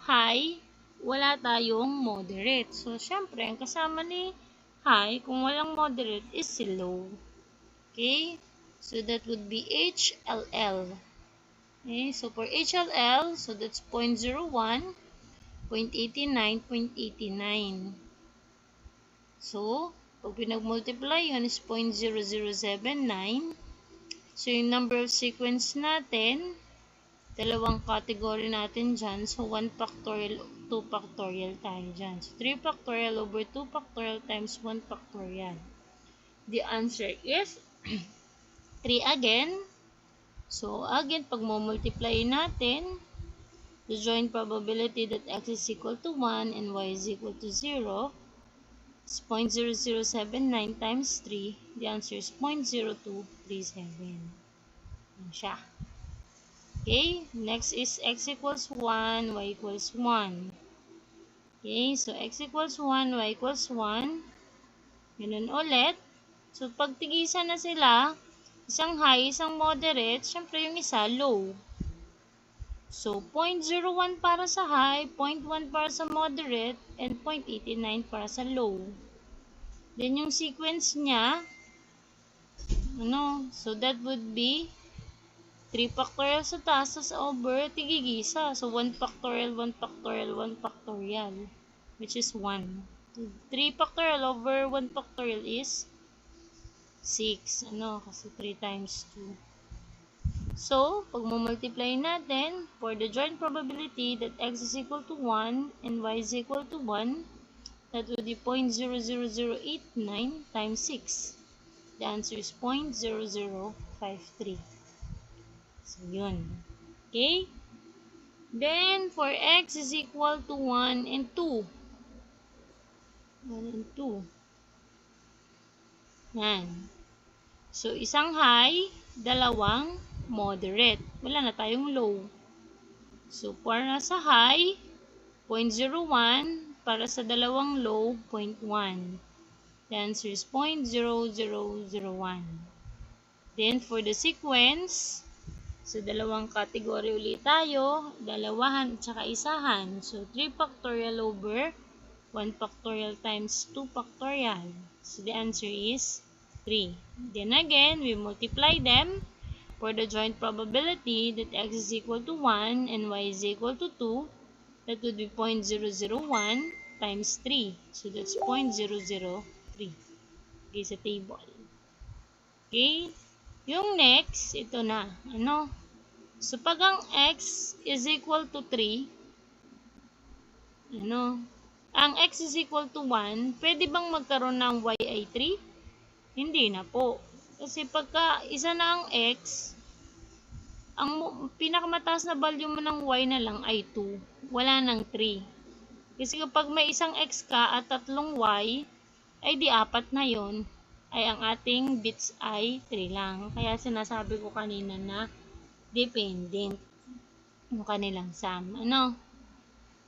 high, wala tayong moderate. So, syempre, ang kasama ni high, kung walang moderate, is si low. Okay? So, that would be HLL. Okay? So, for HLL, so that's 0.01, 0.89, 0.89. So, pag pinag-multiply, yun is 0.0079. So, yung number of sequence natin, dalawang category natin dyan. So, 1 factorial, 2 factorial tayo dyan. So, 3 factorial over 2 factorial times 1 factorial. The answer is 3 again. So, again, pag mo-multiply natin, the joint probability that x is equal to 1 and y is equal to 0 is 0.0079 times 3. The answer is 0.0237. Yan siya. Okay, next is x equals 1, y equals 1. Okay, so x equals 1, y equals 1. Ganun ulit. So, pag tigisa na sila, isang high, isang moderate, syempre yung isa low. So, 0.01 para sa high, 0.1 para sa moderate, and 0.89 para sa low. Then, yung sequence niya, so that would be 3 factorial sa taas, tas over, tigigisa. So, 1 factorial, 1 factorial, 1 factorial, which is 1. 3 factorial over 1 factorial is 6. Kasi 3 times 2. So, pag multiply natin, for the joint probability that x is equal to 1 and y is equal to 1, that would be 0.00089 times 6. The answer is 0.0053. So, yun. Okay? Then, for x is equal to 1 and 2. 1 and 2. Yan. So, isang high, dalawang moderate. Wala na tayong low. So, para sa high, 0.01. Para sa dalawang low, 0.1. The answer is 0.0001. Then, for the sequence, so dalawang category ulit tayo, dalawahan at saka isahan. So, 3 factorial over 1 factorial times 2 factorial. So, the answer is 3. Then again, we multiply them for the joint probability that x is equal to 1 and y is equal to 2. That would be 0.001 times 3. So, that's 0.003. Okay, sa table. Okay? Yung next, ito na. Ano? So, pag ang x is equal to 3, ano? Ang x is equal to 1, pwede bang magkaroon ng y ay 3? Hindi na po. Kasi pagka isa na ang x, ang pinakamataas na value mo ng y na lang ay 2. Wala nang 3. Kasi kapag may isang x ka at tatlong y, ay di apat na yon, ay ang ating bits ay 3 lang. Kaya sinasabi ko kanina na dependent yung kanilang sum. Ano?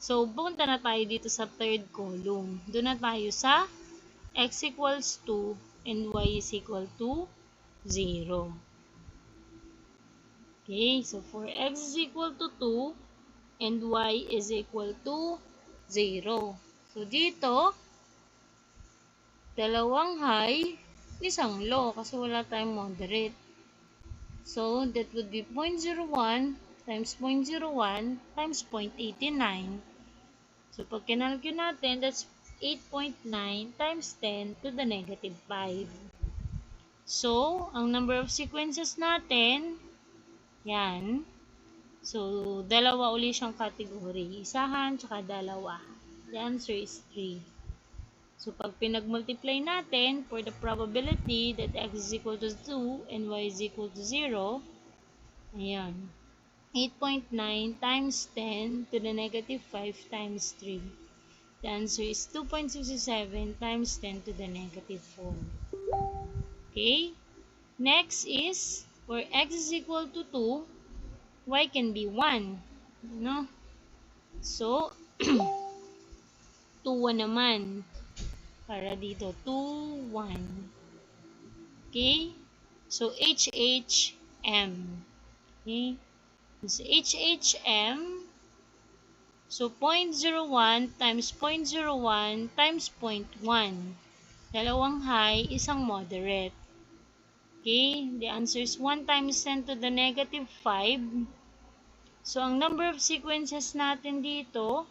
So, punta na tayo dito sa third column. Doon na tayo sa x equals 2 and y is equal to 0. Okay, so for x is equal to 2 and y is equal to 0. So, dito, dalawang high, isang low kasi wala tayong moderate. So, that would be 0.01 times 0.01 times 0.89. So, pag kinalculate natin, that's 8.9 times 10 to the negative 5. So, ang number of sequences natin, yan. So, dalawa uli siyang category. Isahan, tsaka dalawa. The answer is 3. So, pag pinag-multiply natin for the probability that x is equal to 2 and y is equal to 0, ayan. 8.9 times 10 to the negative 5 times 3. The answer is 2.67 times 10 to the negative 4. Okay? Next is, for x is equal to 2, y can be 1. No? So, 2, 1 naman. Para dito, 2, 1. Okay? So, HHM. Okay? So, HHM, so 0.01 times 0.01 times 0.1. Dalawang high, isang moderate. Okay? The answer is 1 times 10 to the negative 5. So, ang number of sequences natin dito,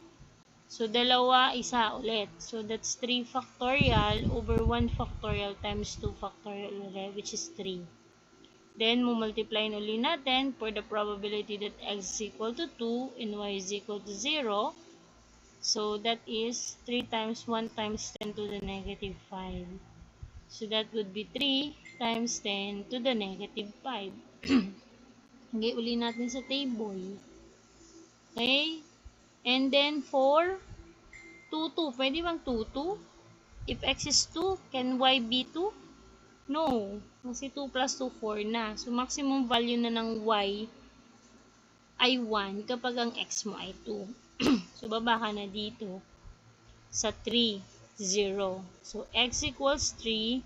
so, dalawa, isa ulit. So, that's 3 factorial over 1 factorial times 2 factorial ulit, which is 3. Then, multiply ulit natin for the probability that x is equal to 2 and y is equal to 0. So, that is 3 times 1 times 10 to the negative 5. So, that would be 3 times 10 to the negative 5. Okay, uli natin sa table. Okay? And then, for 2, 2. Pwede bang 2, 2? If x is 2, can y be 2? No. Kasi 2 plus 2, 4 na. So, maximum value na ng y ay 1 kapag ang x mo ay 2. So, baba ka na dito sa 3, 0. So, x equals 3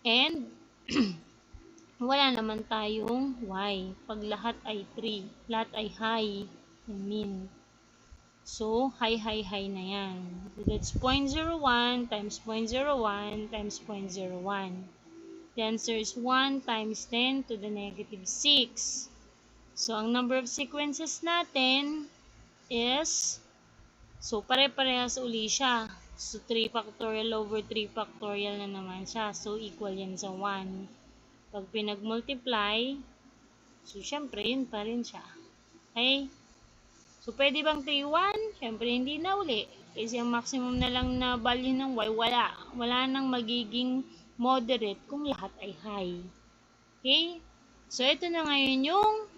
and wala naman tayong y. Pag lahat ay 3, lahat ay high, I mean. So, high, high, high na yan. So, that's 0.01 times 0.01 times 0.01. The answer is 1 times 10 to the negative 6. So, ang number of sequences natin is, so, pare-parehas uli siya. So, 3 factorial over 3 factorial na naman siya. So, equal yan sa 1. Pag pinag-multiply, So, syempre, yun pa rin siya. Okay? So, pwede bang 3, 1? Syempre, hindi na uli. Kasi ang maximum na lang na value ng y, wala. Wala nang magiging moderate kung lahat ay high. Okay? So, ito na ngayon yung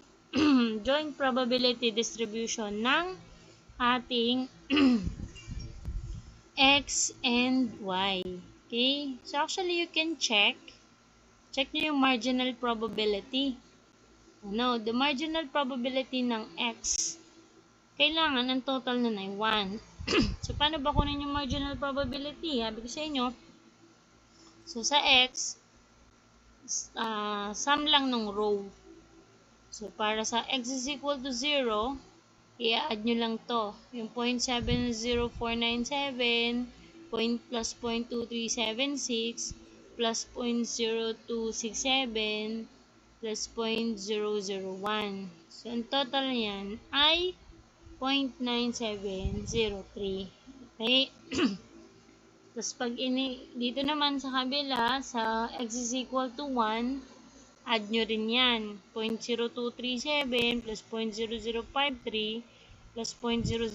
joint probability distribution ng ating x and y. Okay? So, actually, you can check. Check nyo yung marginal probability. The marginal probability ng x, kailangan ang total nun ay 1. So, paano ba kunin yung marginal probability? Sabi ko sa inyo, so sa x, sum lang ng row. So, para sa x is equal to 0, i-add nyo lang to. Yung 0.70497 plus 0.2376 plus 0.0267 plus 0.001. So, ang total niyan ay 0.9703. Okay? Tapos, pag dito naman sa kabila, sa x is equal to 1, add nyo rin yan. 0.0237 plus 0.0053 plus 0.0003.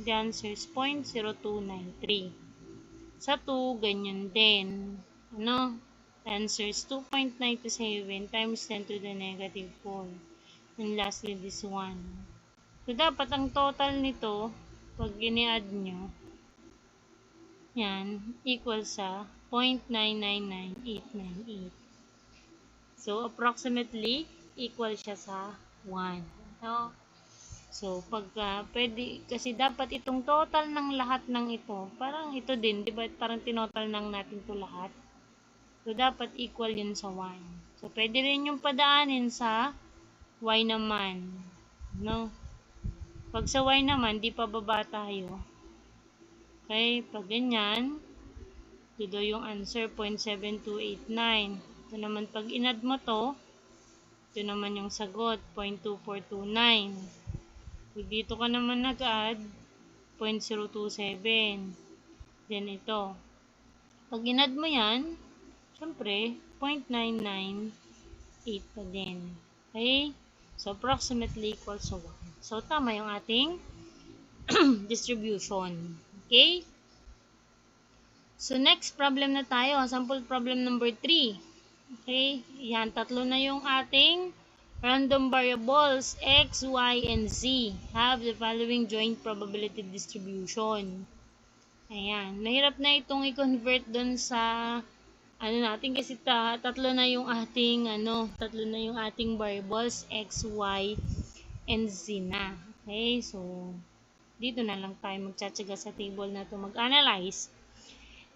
The answer is 0.0293. Sa 2, ganyan din. The answer is 2.97 times 10 to the negative 4. And lastly, this one. So, dapat ang total nito, pag ini-add nyo, yan, equal sa 0.999898. So, approximately, equal siya sa 1. No? So, pwede, kasi dapat itong total ng lahat ng ito, parang ito din, di ba? Parang tinotal ng natin ito lahat. So, dapat equal yun sa 1. So, pwede rin yung padaanin sa y naman. No? Pag sa y naman, di pa baba tayo. Okay? Pag ganyan, ito yung answer, 0.7289. Ito naman, pag inad mo to, ito naman yung sagot, 0.2429. Pag dito ka naman nag-add, 0.027. Then ito. Pag inad mo yan, syempre, 0.998 pa din. Okay? So, approximately equals to 1. So, tama yung ating distribution. Okay? So, next problem na tayo. Sample problem number 3. Okay? Yan, tatlo na yung ating random variables x, y, and z have the following joint probability distribution. Ayan. Mahirap na itong i-convert dun sa natin kasi tatlo na yung ating variables x, y, and z na. Okay? So, dito na lang tayo magtsatsaga sa table na to mag-analyze.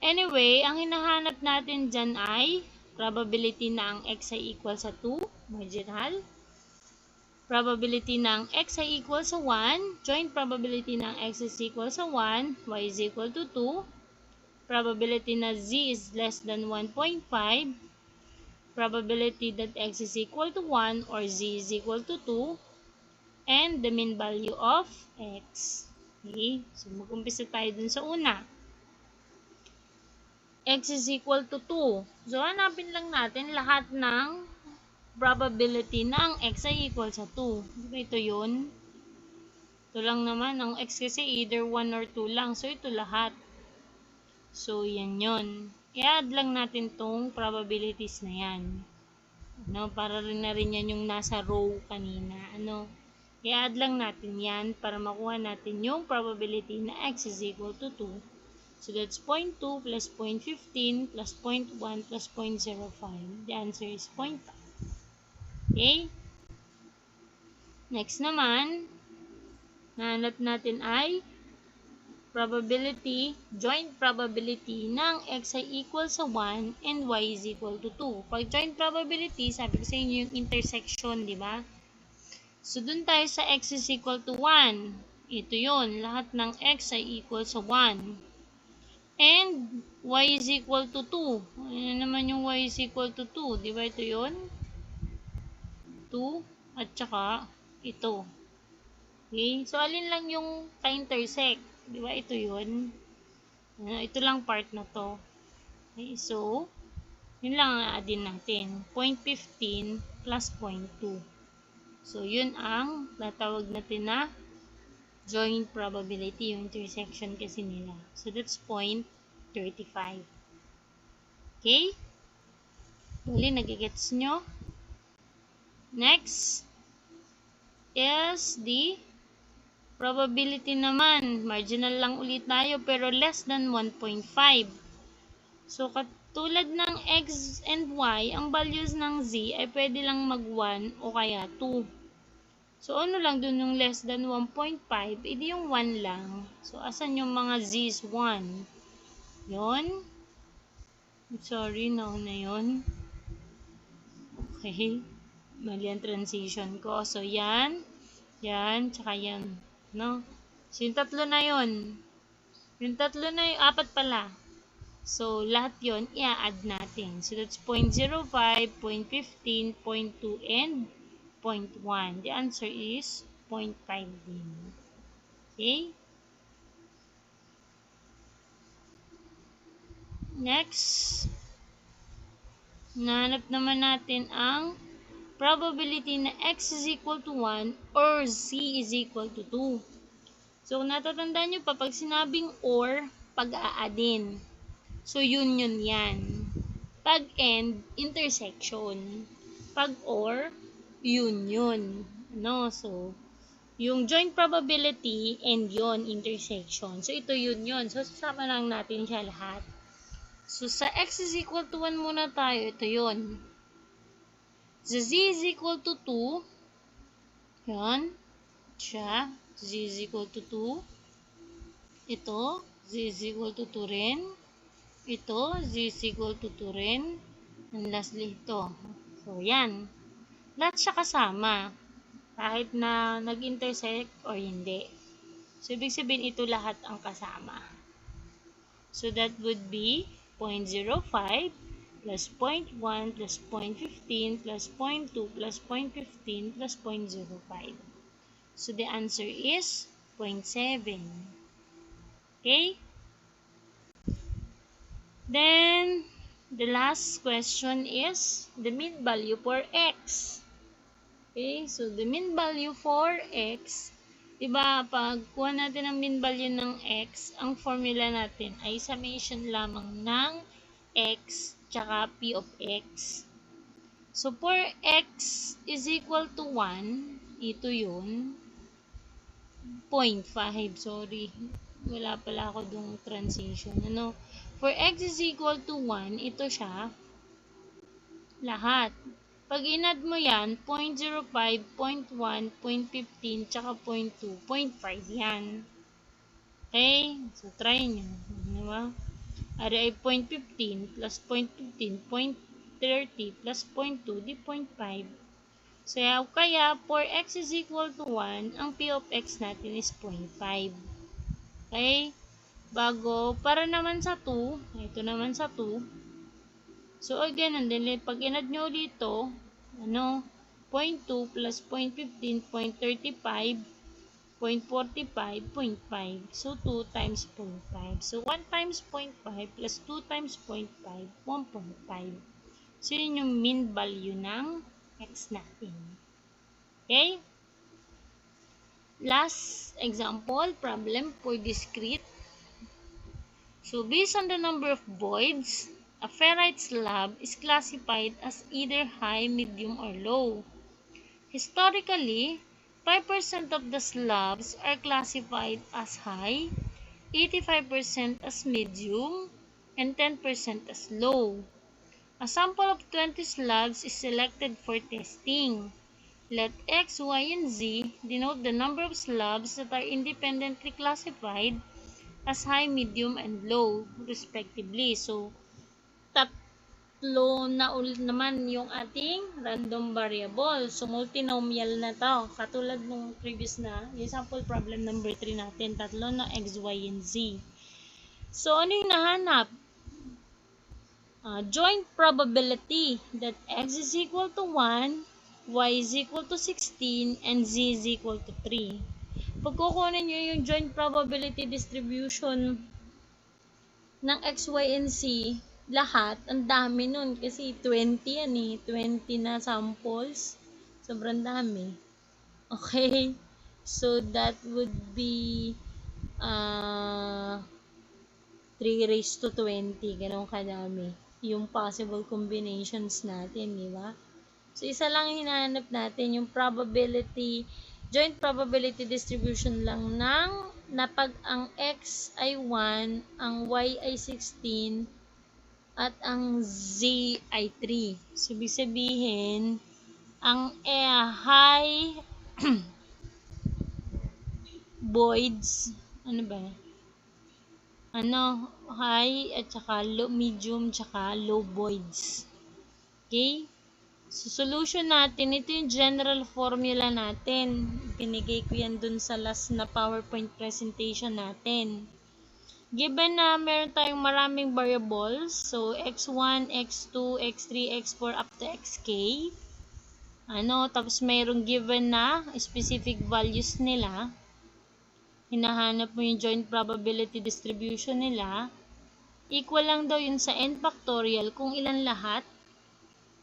Anyway, ang hinahanap natin dyan ay probability na ang x ay equal sa 2, marginal. Probability ng x ay equal sa 1, joint probability ng x is equal sa 1, y is equal to 2. Probability na z is less than 1.5. Probability that x is equal to 1 or z is equal to 2. And the mean value of x. Okay, so mag-umpisa tayo dun sa una. X is equal to 2. So, hanapin lang natin lahat ng probability na ang x ay equal sa 2. Diba ito yun? Ito lang naman. Ang x kasi either 1 or 2 lang. So, ito lahat. So, yan yun. I-add lang natin tong probabilities na yan. Para rin na rin yan yung nasa row kanina. I-add lang natin yan para makuha natin yung probability na x is equal to 2. So, that's 0.2 plus 0.15 plus 0.1 plus 0.05. The answer is 0.5. Okay? Next naman, nahanap natin ay probability, joint probability ng x ay equal sa 1 and y is equal to 2. Pag joint probability, sabi ko sa inyo yung intersection, di ba? So, dun tayo sa x is equal to 1. Ito yun. Lahat ng x ay equal sa 1. And y is equal to 2. Ano naman yung y is equal to 2? Di ba ito yun? 2 at saka ito. Okay? So, alin lang yung ka-intersect? Di ba ito yun? Ito lang part na to. Okay? So, Yun lang ang add-in natin. 0.15 plus 0.2. So, yun ang natawag natin na joint probability, yung intersection kasi nila. So, that's 0.35. Okay? Bali, nagigets nyo? Next is the probability naman. Marginal lang ulit tayo pero less than 1.5. So, katulad ng x and y, ang values ng z ay pwede lang mag 1 o kaya 2. So, ano lang dun yung less than 1.5, edi yung 1 lang. So, asan yung mga z's 1? Yun. Sorry, nauna yun. Okay. Mali ang transition ko. So, yan. Yan. Tsaka yan. No? So, yung tatlo na yun. Yung tatlo na yung apat pala. So, lahat yun, i-add natin. So, that's 0.05, 0.15, 0.2, and 0.1. The answer is 0.5 din. Okay? Next, nahanap naman natin ang probability na x is equal to 1 or z is equal to 2. So, natatandaan nyo pa, pag sinabing or, pag-aadin. So, union yan. Pag and, intersection. Pag or, union. No? So, yung joint probability and yon intersection. So, ito union. So, sasama lang natin siya lahat. So, sa x is equal to 1 muna tayo. Ito yun. Sa z is equal to 2. Yan. Siya. Z is equal to 2. Ito. Z is equal to 2 rin. Ito. Z is equal to 2 rin. And lastly, ito. So, yan. Lahat siya kasama. Kahit na nag-intersect or hindi. So, ibig sabihin ito lahat ang kasama. So, that would be 0.05 plus 0.1 plus 0.15 plus 0.2 plus 0.15 plus 0.05. So, the answer is 0.7. Okay? Then, the last question is the mean value for x. Okay? So, the mean value for x, diba, pag kuha natin ang mean value ng x, ang formula natin ay summation lamang ng x tsaka p of x. So, for x is equal to 1, ito yun, 0.5, sorry. Wala pala ako dung transition. Ano? For x is equal to 1, ito siya, lahat. Pag inad mo yan, 0.05, 0.1, 0.15, tsaka 0.2, 0.5 yan. Okay? So, try nyo. Diba? Ari ay 0.15 plus 0.15, 0.30 plus 0.2, di 0.5. So, kaya, for x is equal to 1, ang p of x natin is 0.5. Okay? Bago, para naman sa 2, ito naman sa 2. So, again, and then, pag inad nyo dito, 0.2 plus 0.15, 0.35, 0.45, 0.5. So, 2 times 0.5. So, 1 times 0.5 plus 2 times 0.5, 1.5. So, yun yung mean value ng x natin. Okay? Last example, problem for discrete. So, based on the number of voids, a ferrite slab is classified as either high, medium, or low. Historically, 5% of the slabs are classified as high, 85% as medium, and 10% as low. A sample of 20 slabs is selected for testing. Let X, Y, and Z denote the number of slabs that are independently classified as high, medium, and low, respectively. So, tatlo na ulit naman yung ating random variable. So, multinomial na to. Katulad nung previous na, yung sample problem number 3 natin, tatlo na x, y, and z. So, ano yung nahanap? Joint probability that x is equal to 1, y is equal to 16, and z is equal to 3. Pag kukunin nyo yung joint probability distribution ng x, y, and z, lahat, ang dami nun kasi 20 yan eh, 20 na samples. Sobrang dami. Okay? So, that would be uh, 3 raised to 20. Ganun kadami. Yung possible combinations natin, di ba? So, isa lang hinahanap natin, yung probability, joint probability distribution lang ng na pag ang x ay 1, ang y ay 16, at ang z ay 3. So, ibig sabihin, ang high voids, ano ba? High at saka low, medium, tsaka low voids. Okay? So, solution natin, ito yung general formula natin. Pinigay ko yan dun sa last na PowerPoint presentation natin. Given na meron tayong maraming variables, so x1, x2, x3, x4, up to xk, tapos mayroong given na specific values nila, hinahanap mo yung joint probability distribution nila, equal lang daw yun sa n factorial kung ilan lahat,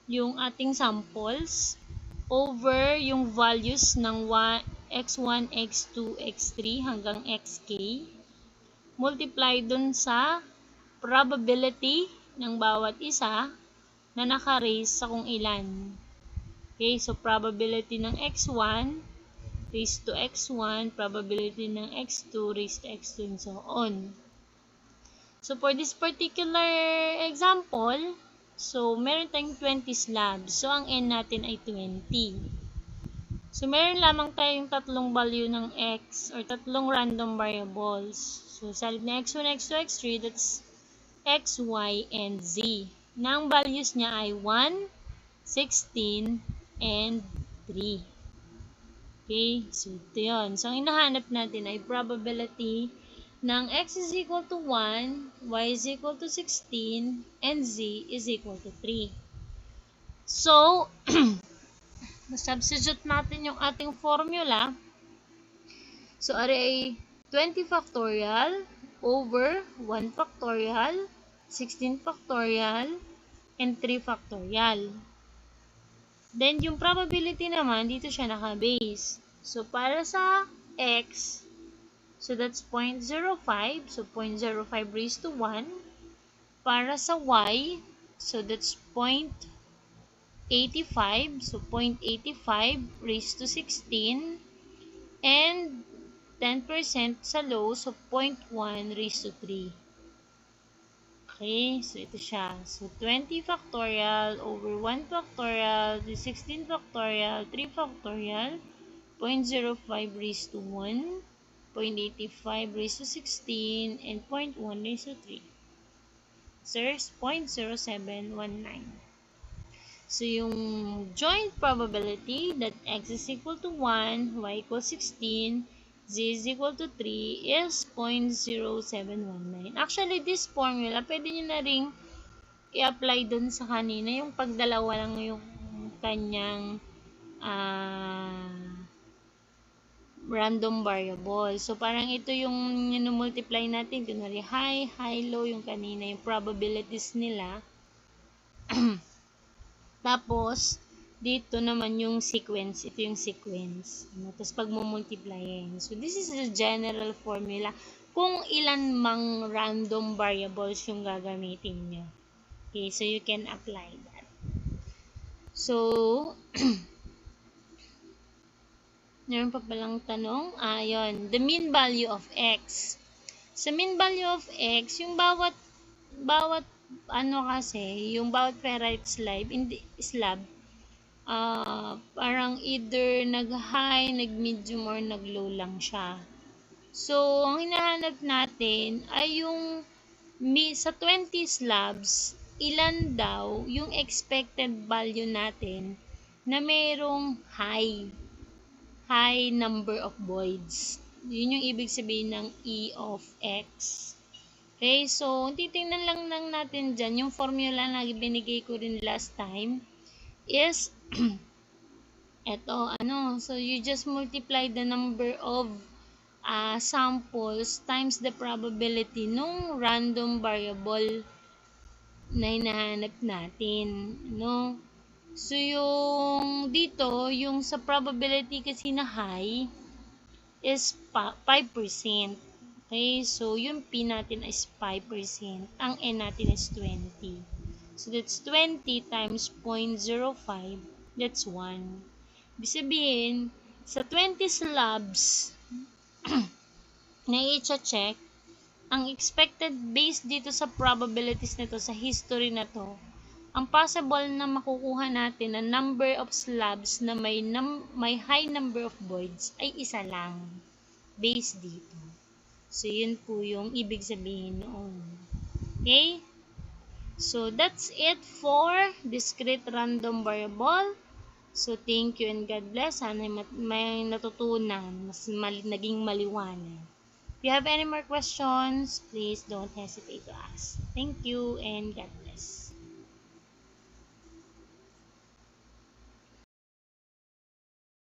yung ating samples, over yung values ng x1, x2, x3 hanggang xk, multiply dun sa probability ng bawat isa na naka-raise sa kung ilan. Okay, so probability ng x1 raised to x1, probability ng x2 raised to x2, and so on. So, for this particular example, so, meron tayong 20 slabs. So, ang n natin ay 20. So, meron lamang tayong tatlong value ng x or tatlong random variables. So, salib na x1, x2, x3, that's x, y, and z. Na ang values niya ay 1, 16, and 3. Okay, so ito yun. So, ang hinahanap natin ay probability ng x is equal to 1, y is equal to 16, and z is equal to 3. So, substitute natin yung ating formula. So, ay 20 factorial over 1 factorial, 16 factorial, and 3 factorial. Then, yung probability naman, dito siya naka-base. So, para sa x, so that's 0.05. So, 0.05 raised to 1. Para sa y, so that's 0.85. So, 0.85 raised to 16. And 10% sa low, so 0.1 raised to 3. Okay, so ito siya. So, 20 factorial over 1 factorial, 16 factorial, 3 factorial, 0.05 raised to 1, 0.85 raised to 16, and 0.1 raised to 3. So, 0.0719. So, yung joint probability that x is equal to 1, y equals 16, z is equal to 3 is 0.0719. Actually, this formula, pwede nyo na ring i-apply dun sa kanina, yung pagdalawa lang yung kanyang random variable. So, parang ito yung multiply natin. Kunwari, high, low, yung kanina, yung probabilities nila. Tapos, dito naman yung sequence. Ito yung sequence. Tapos, pag multiplyin. So, this is the general formula kung ilan mang random variables yung gagamitin nyo. Okay, so you can apply that. So, meron pa palang tanong. Yun. The mean value of x. Sa mean value of x, yung bawat kasi, yung bawat ferrite slab, parang either nag-high, nag-medium, or nag-low lang siya. So, ang hinahanap natin ay yung sa 20 slabs, ilan daw yung expected value natin na mayroong high number of voids. Yun yung ibig sabihin ng E of X. Okay, so titingnan lang natin dyan, yung formula na binigay ko rin last time is eto, so you just multiply the number of samples times the probability nung random variable na hinahanap natin, no? So, yung dito, yung sa probability kasi na high is 5%. Okay, so yung P natin is 5%. Ang N natin is 20. So, that's 20 times 0.05. That's 1. Ibig sabihin, sa 20 slabs na i-check, ang expected based dito sa probabilities nito, sa history na to, ang possible na makukuha natin na number of slabs na may high number of voids ay isa lang based dito. So, yun po yung ibig sabihin noon. Okay? So, that's it for discrete random variable. So, thank you and God bless. Sana may natutunan, naging maliwanag. If you have any more questions, please don't hesitate to ask. Thank you and God bless.